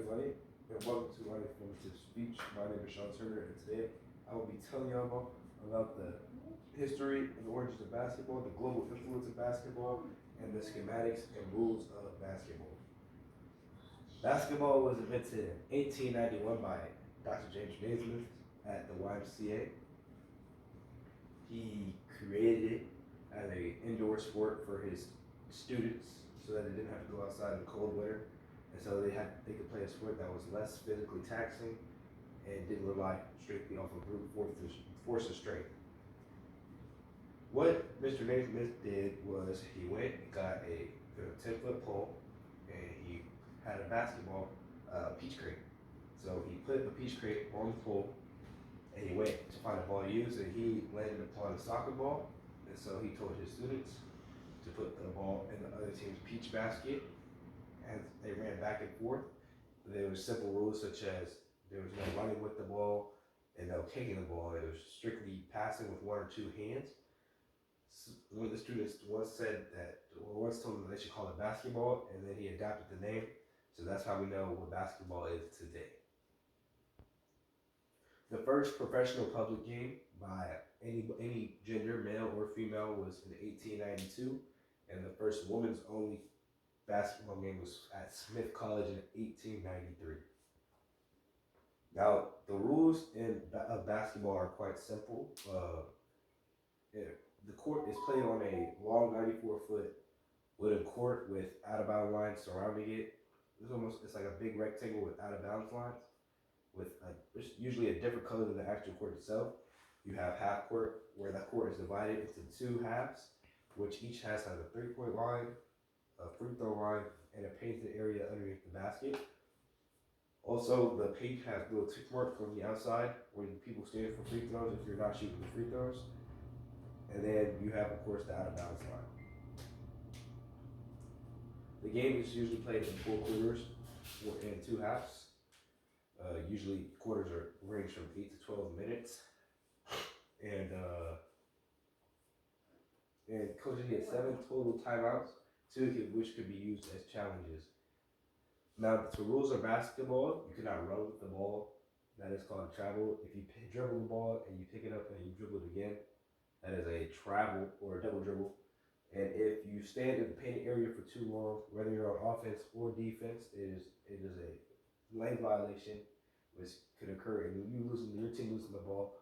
everybody, and welcome to my informative speech. My name is Sean Turner, and today I will be telling y'all about the history and origins of basketball, the global influence of basketball, and the schematics and rules of basketball. Basketball was invented in 1891 by Dr. James Naismith at the YMCA. He created it as an indoor sport for his students so that they didn't have to go outside in the cold weather. And so they could play a sport that was less physically taxing and didn't rely strictly off of brute force and strength. What Mr. Naismith did was he went and got a 10-foot pole and he had a basketball peach crate. So he put the peach crate on the pole and he went to find a ball to use, and he landed upon a soccer ball. And so he told his students to put the ball in the other team's peach basket, and they ran back and forth. There were simple rules such as there was no running with the ball and no kicking the ball. It was strictly passing with one or two hands. So one of the students once told them that they should call it basketball, and then he adapted the name. So that's how we know what basketball is today. The first professional public game by any gender, male or female, was in 1892, and the first women's only basketball game was at Smith College in 1893. Now, the rules of basketball are quite simple. The court is played on a long 94-foot wooden court with out-of-bounds lines surrounding it. It's like a big rectangle with out-of-bounds lines, with usually a different color than the actual court itself. You have half court, where that court is divided into two halves, which each has a 3-point line, a free throw line, and a painted area underneath the basket. Also, the paint has little tick marks on the outside where people stand for free throws if you're not shooting the free throws. And then you have, of course, the out-of-bounds line. The game is usually played in 4 quarters and 2 halves. Usually quarters range from 8 to 12 minutes, and coaches get 7 total timeouts, 2 which could be used as challenges. Now, the rules of basketball: you cannot run with the ball. That is called a travel. If you dribble the ball and you pick it up and you dribble it again, that is a travel or a double dribble. And if you stand in the painted area for too long, whether you're on offense or defense, it is a lane violation, which could occur in your team losing the ball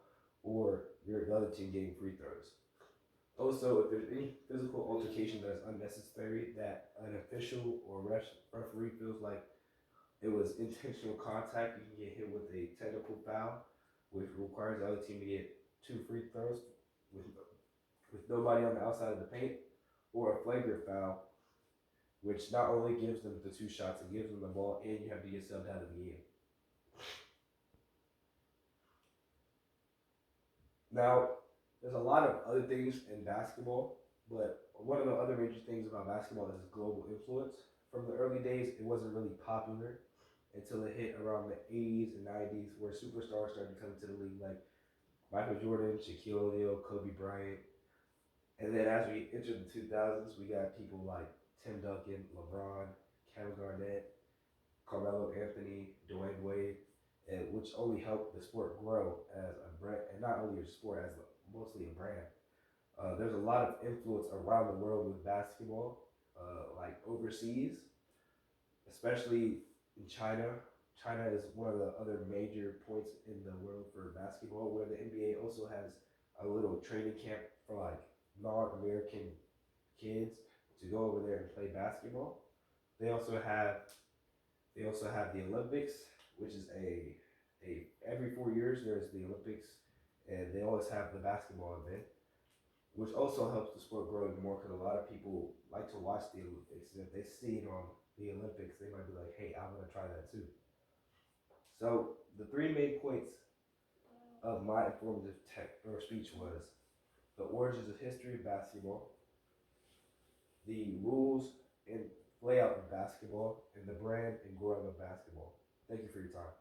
or the other team getting free throws. Also, if there's any physical altercation that is unnecessary, that an official or referee feels like it was intentional contact, you can get hit with a technical foul, which requires the other team to get 2 free throws with nobody on the outside of the paint, or a flagrant foul, which not only gives them the 2 shots, it gives them the ball, and you have to get subbed out of the game. Now, there's a lot of other things in basketball, but one of the other major things about basketball is global influence. From the early days, it wasn't really popular until it hit around the 80s and 90s, where superstars started to come to the league, like Michael Jordan, Shaquille O'Neal, Kobe Bryant. And then as we entered the 2000s, we got people like Tim Duncan, LeBron, Kevin Garnett, Carmelo Anthony, Dwayne Wade, which only helped the sport grow as a brand, and not only a sport, as mostly a brand. There's a lot of influence around the world with basketball, like overseas, especially in China. China is one of the other major points in the world for basketball, where the NBA also has a little training camp for like non-American kids to go over there and play basketball. They also have the Olympics, which is every 4 years there's the Olympics, and they always have the basketball event, which also helps the sport grow even more, because a lot of people like to watch the Olympics. And if they see it on the Olympics, they might be like, hey, I want to try that too. So the 3 main points of my informative speech was the origins of history of basketball, the rules and layout of basketball, and the brand and growing of basketball. Thank you for your time.